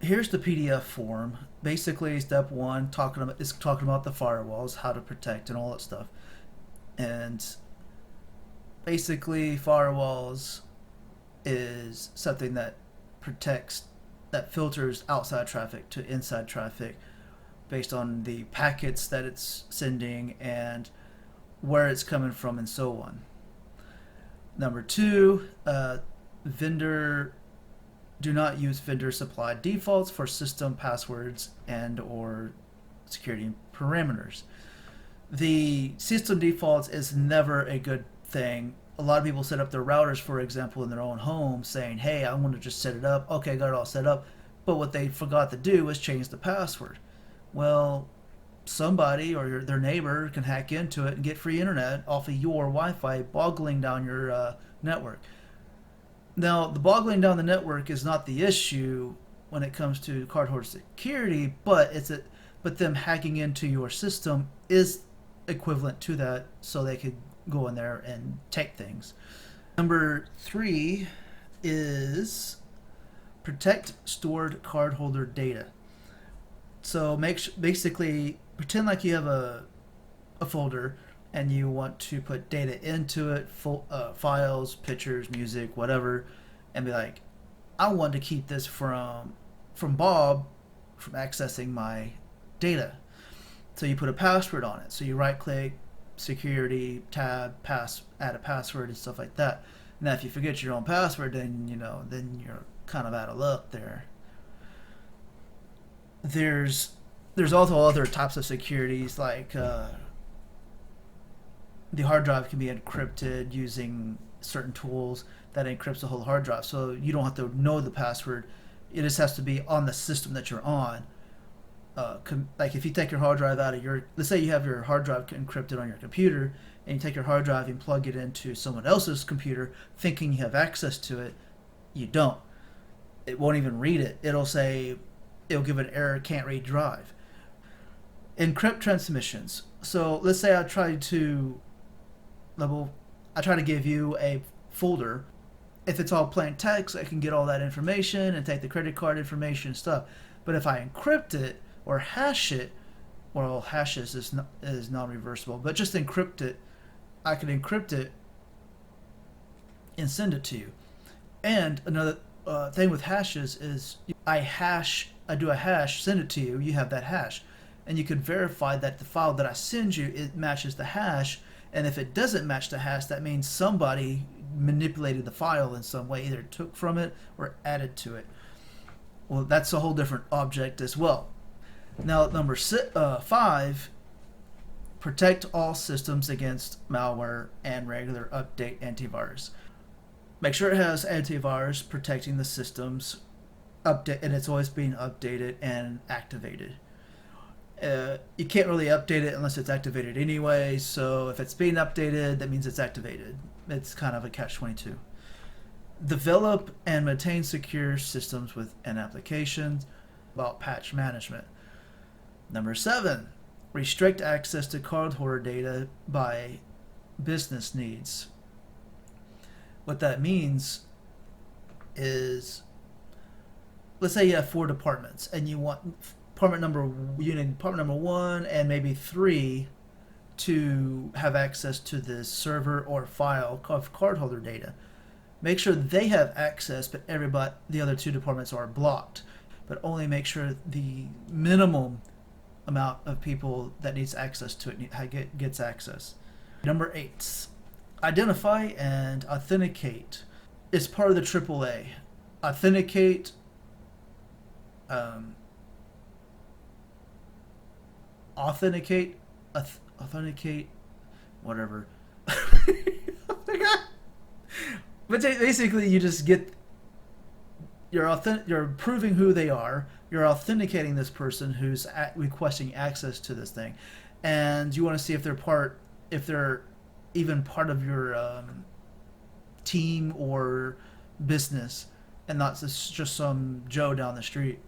Here's the PDF form. Basically, step one is talking about the firewalls, how to protect, and all that stuff. And basically, firewalls is something that protects, that filters outside traffic to inside traffic based on the packets that it's sending and where it's coming from and so on. Number two, vendor do not use vendor supplied defaults for system passwords and or security parameters. The system defaults is never a good thing. A lot of people set up their routers, for example, in their own home saying, hey, I want to just set it up. Okay, got it all set up. But what they forgot to do was change the password. Well, somebody or their neighbor can hack into it and get free internet off of your Wi-Fi, boggling down your network. Now, the boggling down the network is not the issue when it comes to cardholder security, but them hacking into your system is equivalent to that, so they could go in there and take things. Number three is protect stored cardholder data. So basically pretend like you have a folder and you want to put data into it, files, pictures, music, whatever, and be like, I want to keep this from Bob from accessing my data. So you put a password on it. So you right click, security, tab, add a password and stuff like that. Now if you forget your own password, then you're kind of out of luck there. There's also other types of securities like the hard drive can be encrypted using certain tools that encrypts the whole hard drive. So you don't have to know the password. It just has to be on the system that you're on. Like if you take your hard drive out of let's say you have your hard drive encrypted on your computer, and you take your hard drive and plug it into someone else's computer thinking you have access to it, you don't. It won't even read it. It'll give an error, can't read drive. Encrypt transmissions. So let's say I try to give you a folder. If it's all plain text, I can get all that information and take the credit card information and stuff. But if I encrypt it or hash it, well, hashes is non-reversible, but just encrypt it, I can encrypt it and send it to you. And another thing with hashes is I do a hash, send it to you, you have that hash. And you can verify that the file that I send you, it matches the hash. And if it doesn't match the hash, that means somebody manipulated the file in some way, either took from it or added to it. Well, that's a whole different object as well. Now, number 5, protect all systems against malware and regular update antivirus. Make sure it has antivirus protecting the systems, and it's always being updated and activated. You can't really update it unless it's activated anyway, so if it's being updated, that means it's activated. It's kind of a catch-22. Develop and maintain secure systems and applications. About patch management. Number 7, restrict access to cardholder data by business needs. What that means is, let's say you have 4 departments and you want department number 1 and maybe 3 to have access to this server or file of cardholder data. Make sure they have access, but the other 2 departments are blocked. But only make sure the minimum amount of people that needs access to it gets access. Number 8, identify and authenticate. It's part of the AAA. Authenticate. Authenticate, whatever. But basically, you just get you're proving who they are. You're authenticating this person who's requesting access to this thing, and you want to see if they're even part of your team or business, and not just some Joe down the street.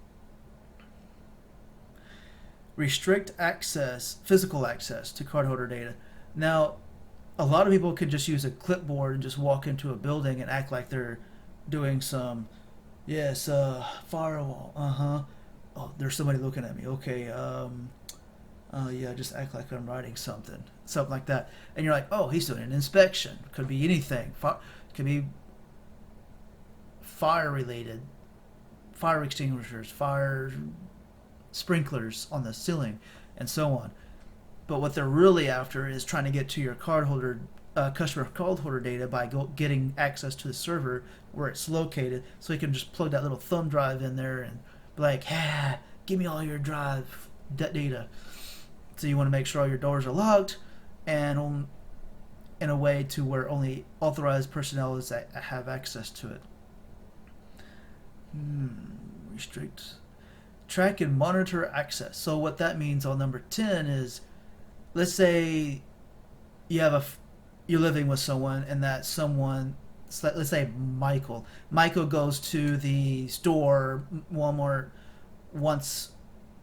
Restrict access, physical access to cardholder data. Now, a lot of people could just use a clipboard and just walk into a building and act like they're doing some Yes, firewall. Uh huh. Oh, there's somebody looking at me. Okay. Yeah, just act like I'm writing something like that. And you're like, oh, he's doing an inspection. Could be anything. Could be fire related, fire extinguishers, fire sprinklers on the ceiling, and so on. But what they're really after is trying to get to your cardholder, customer cardholder data by getting access to the server where it's located, so you can just plug that little thumb drive in there and be like, "Ah, give me all your drive data." So you want to make sure all your doors are locked, and in a way to where only authorized personnel is that have access to it. Restrict, track and monitor access. So what that means on number 10 is, let's say you have you're living with someone, and that someone, let's say Michael goes to the store, Walmart, once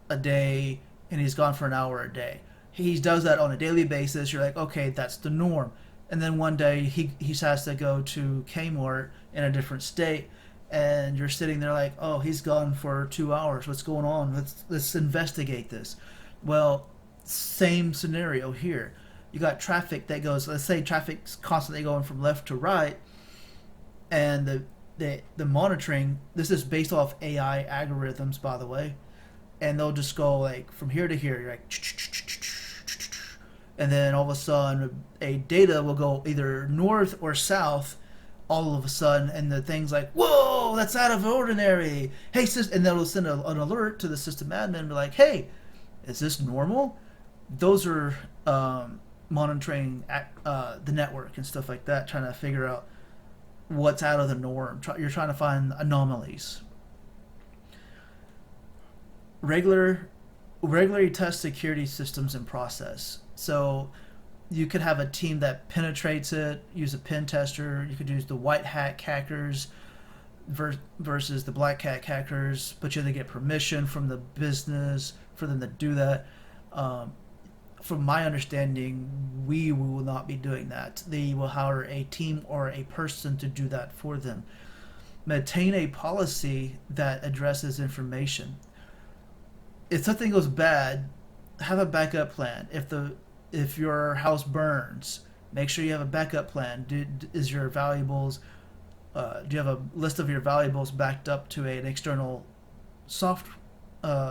a day, and he's gone for an hour a day. He does that on a daily basis. You're like, okay, that's the norm. And then one day he has to go to Kmart in a different state, and you're sitting there like, oh, he's gone for 2 hours. What's going on? Let's investigate this. Well, same scenario here. You got traffic that goes. Let's say traffic's constantly going from left to right, and the monitoring. This is based off AI algorithms, by the way, and they'll just go like from here to here. You're like, and then all of a sudden, a data will go either north or south. All of a sudden, and the thing's like, whoa, that's out of ordinary. Hey, and they'll send an alert to the system admin, and be like, hey, is this normal? Those are monitoring the network and stuff like that, trying to figure out what's out of the norm. You're trying to find anomalies. Regular, regularly test security systems and process. So you could have a team that penetrates it, use a pen tester. You could use the white hat hackers versus the black hat hackers, but you have to get permission from the business for them to do that. From my understanding, we will not be doing that. They will hire a team or a person to do that for them. Maintain a policy that addresses information. If something goes bad, have a backup plan. If your house burns, make sure you have a backup plan. Is your valuables do you have a list of your valuables backed up to an external soft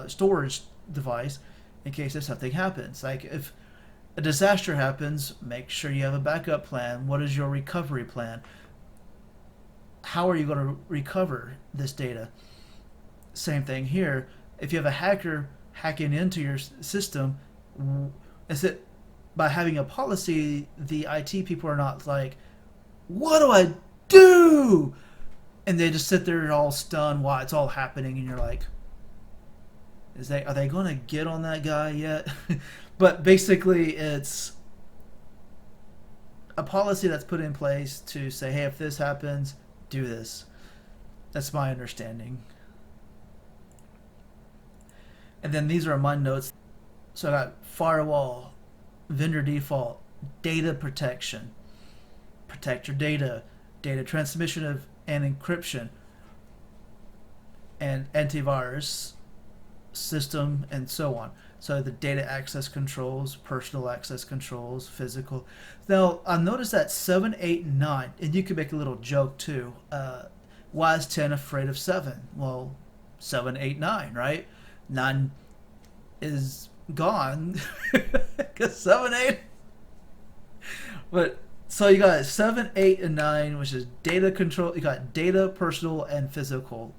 storage device in case if something happens? Like if a disaster happens, make sure you have a backup plan. What is your recovery plan? How are you going to recover this data? Same thing here. If you have a hacker hacking into your system, is it by having a policy, the IT people are not like, what do I do? And they just sit there all stunned while it's all happening, and you're like, are they going to get on that guy yet? But basically, it's a policy that's put in place to say, hey, if this happens, do this. That's my understanding. And then these are my notes. So I got firewall, vendor default, data protection, protect your data, data transmission of and encryption, and antivirus system, and so on. So the data access controls, personal access controls, physical. Now I noticed that 7, 8, and 9, and you could make a little joke too. Why is 10 afraid of 7? Well, 7, 8, 9, right? 9 is gone because 7, 8. But so you got 7, 8, and 9, which is data control. You got data, personal, and physical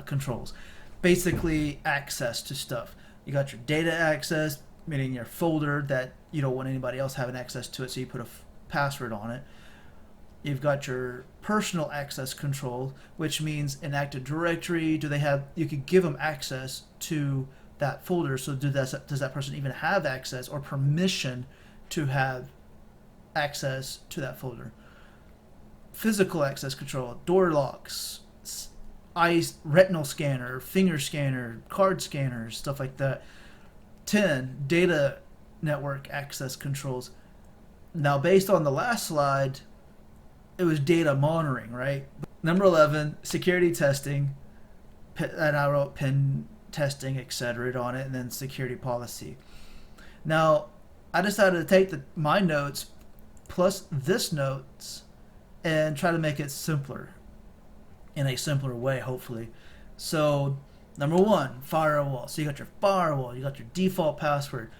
controls. Basically, access to stuff. You got your data access, meaning your folder that you don't want anybody else having access to it, so you put a password on it. You've got your personal access control, which means in Active Directory, you could give them access to that folder. So does that person even have access or permission to have access to that folder? Physical access control, door locks, eyes, retinal scanner, finger scanner, card scanners, stuff like that. 10, data network access controls. Now, based on the last slide, it was data monitoring, right? Number 11, security testing. and I wrote pen testing, etc. on it, and then security policy. Now, I decided to take my notes plus this notes and try to make it simpler, in a simpler way, hopefully. So, number one, firewall. So you got your firewall, you got your default password.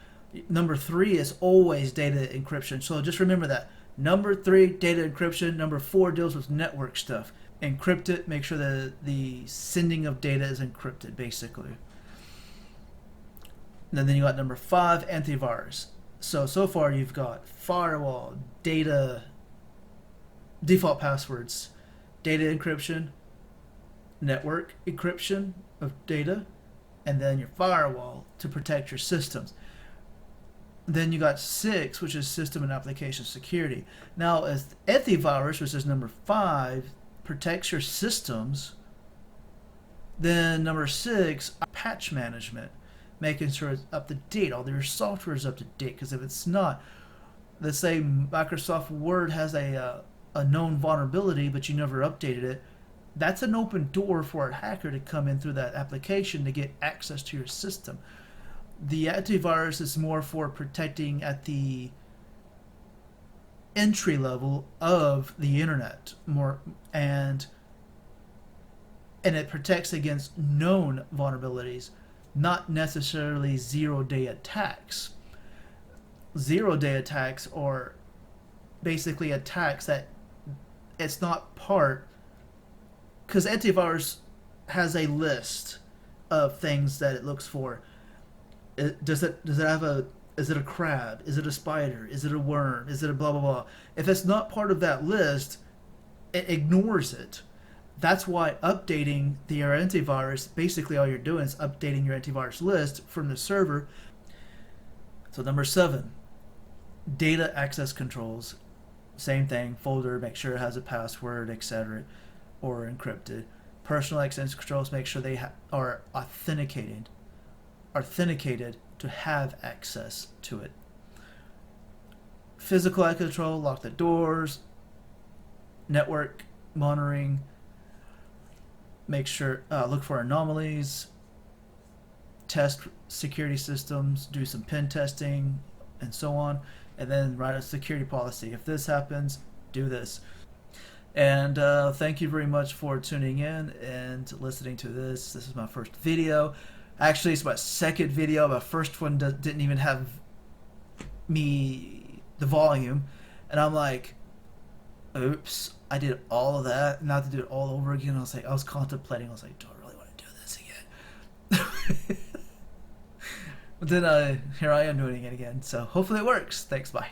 Number three is always data encryption. So just remember that. Number three, data encryption. Number four deals with network stuff. Encrypt it, make sure that the sending of data is encrypted, basically. And then you got number five, antivirus. So far you've got firewall, data, default passwords, data encryption, network encryption of data, and then your firewall to protect your systems. Then you got 6, which is system and application security. Now, as antivirus, which is number 5, protects your systems, then number 6, patch management, making sure it's up to date, all your software is up to date. Because if it's not, let's say Microsoft Word has a known vulnerability, but you never updated it, that's an open door for a hacker to come in through that application to get access to your system. The antivirus is more for protecting at the entry level of the internet, and it protects against known vulnerabilities, not necessarily zero-day attacks. Zero-day attacks are basically attacks that it's not part, because antivirus has a list of things that it looks for. Does it have is it a crab? Is it a spider? Is it a worm? Is it a blah blah blah? If it's not part of that list, it ignores it. That's why updating your antivirus, basically all you're doing is updating your antivirus list from the server. So number 7, data access controls. Same thing, folder, make sure it has a password, etc., or encrypted. Personal access controls, make sure they are authenticated to have access to it. Physical access control, lock the doors. Network monitoring, make sure, look for anomalies. Test security systems, do some pen testing, and so on. And then write a security policy. If this happens, do this. And thank you very much for tuning in and listening to this. This is my first video. Actually, it's my second video. My first one didn't even have the volume. And I'm like, oops, I did all of that. Not to do it all over again. I was contemplating. I was like, do I really want to do this again? But then here I am doing it again. So hopefully it works. Thanks, bye.